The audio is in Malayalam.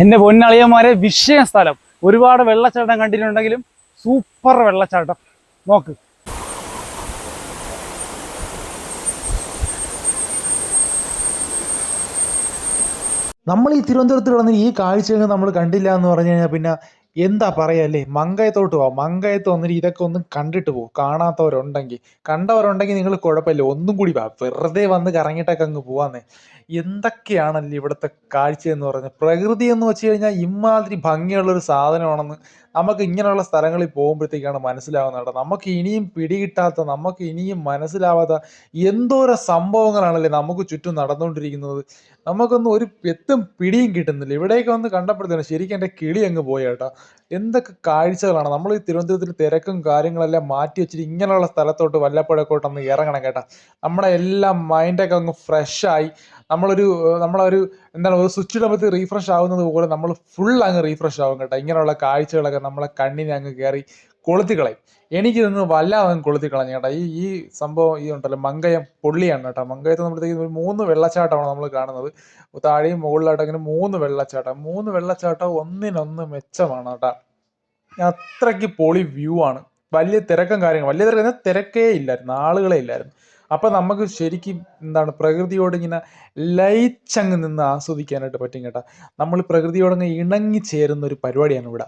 എൻ്റെ പൊന്നളിയന്മാരെ വിഷയ സ്ഥലം. ഒരുപാട് വെള്ളച്ചാട്ടം കണ്ടിട്ടുണ്ടെങ്കിലും സൂപ്പർ വെള്ളച്ചാട്ടം. നോക്ക്. നമ്മൾ ഈ തിരുവനന്തപുരത്ത് കിടന്ന് ഈ കാഴ്ചകൾ നമ്മൾ കണ്ടില്ല എന്ന് പറഞ്ഞു കഴിഞ്ഞാൽ പിന്നെ എന്താ പറയാ അല്ലേ? മങ്കയത്തോട്ട് പോവാം. മങ്കയത്ത് വന്നിട്ട് ഇതൊക്കെ ഒന്ന് കണ്ടിട്ട് പോകും. കാണാത്തവരുണ്ടെങ്കിൽ. കണ്ടവരുണ്ടെങ്കിൽ നിങ്ങൾ കുഴപ്പമില്ല, ഒന്നും കൂടി വാ, വെറുതെ വന്ന് കറങ്ങിയിട്ടൊക്കെ അങ്ങ് പോവാന്നേ. എന്തൊക്കെയാണല്ലേ ഇവിടുത്തെ കാഴ്ച എന്ന് പറഞ്ഞാൽ. പ്രകൃതി എന്ന് വെച്ച് കഴിഞ്ഞാൽ ഇമാതിരി ഭംഗിയുള്ള ഒരു സാധനമാണെന്ന് നമുക്ക് ഇങ്ങനെയുള്ള സ്ഥലങ്ങളിൽ പോകുമ്പോഴത്തേക്കാണ് മനസ്സിലാവുന്നത് കേട്ടോ. നമുക്ക് ഇനിയും പിടികിട്ടാത്ത, നമുക്ക് ഇനിയും മനസ്സിലാവാത്ത എന്തോരം സംഭവങ്ങളാണല്ലേ നമുക്ക് ചുറ്റും നടന്നുകൊണ്ടിരിക്കുന്നത്. നമുക്കൊന്നും ഒരു എത്തും പിടിയും കിട്ടുന്നില്ല. ഇവിടേക്ക് വന്ന് കണ്ടപ്പോഴത്തേനും ശരിക്കും എൻ്റെ കിളി അങ്ങ് പോയി കേട്ടോ. എന്തൊക്കെ കാഴ്ചകളാണ്. നമ്മൾ ഈ തിരുവനന്തപുരത്തിൽ തിരക്കും കാര്യങ്ങളെല്ലാം മാറ്റി വെച്ചിട്ട് ഇങ്ങനെയുള്ള സ്ഥലത്തോട്ട് വല്ലപ്പോഴൊക്കെ ഒന്ന് ഇറങ്ങണം കേട്ടോ. നമ്മുടെ എല്ലാം മൈൻഡൊക്കെ അങ്ങ് ഫ്രഷായി നമ്മളൊരു എന്താണ്, ഒരു സ്വിച്ച് ഇടുമ്പോഴത്തേക്ക് റീഫ്രഷ് ആവുന്നത് പോലെ നമ്മൾ ഫുൾ അങ്ങ് റീഫ്രഷ് ആവും കേട്ടോ. ഇങ്ങനെയുള്ള കാഴ്ചകളൊക്കെ നമ്മളെ കണ്ണിനെ അങ്ങ് കയറി കൊളുത്തിക്കളയും. എനിക്കിതൊന്ന് വല്ലാതെ അങ്ങ് കൊളുത്തിക്കളഞ്ഞു കേട്ടോ. ഈ ഈ സംഭവം ഈ ഉണ്ടല്ലോ, മങ്കയം പൊള്ളിയാണ് കേട്ടോ. മങ്കയത്ത് നമ്മളത്തേക്ക് ഒരു 3 വെള്ളച്ചാട്ടമാണ് നമ്മൾ കാണുന്നത്. താഴെയും മുകളിലായിട്ട് അങ്ങനെ 3 വെള്ളച്ചാട്ടം. 3 വെള്ളച്ചാട്ടം ഒന്നിനൊന്ന് മെച്ചമാണ് കേട്ടോ. അത്രയ്ക്ക് പൊളി വ്യൂ ആണ്. വലിയ തിരക്കും കാര്യങ്ങളും, വലിയ തിരക്ക് തിരക്കേ ഇല്ലായിരുന്നു, ആളുകളെ ഇല്ലായിരുന്നു. അപ്പൊ നമുക്ക് ശരിക്കും എന്താണ്, പ്രകൃതിയോട് ഇങ്ങനെ ലയിച്ചങ്ങ് നിന്ന് ആസ്വദിക്കാനായിട്ട് പറ്റും കേട്ടോ. നമ്മൾ പ്രകൃതിയോടങ്ങ് ഇണങ്ങി ചേരുന്ന ഒരു പരിപാടിയാണ് ഇവിടെ.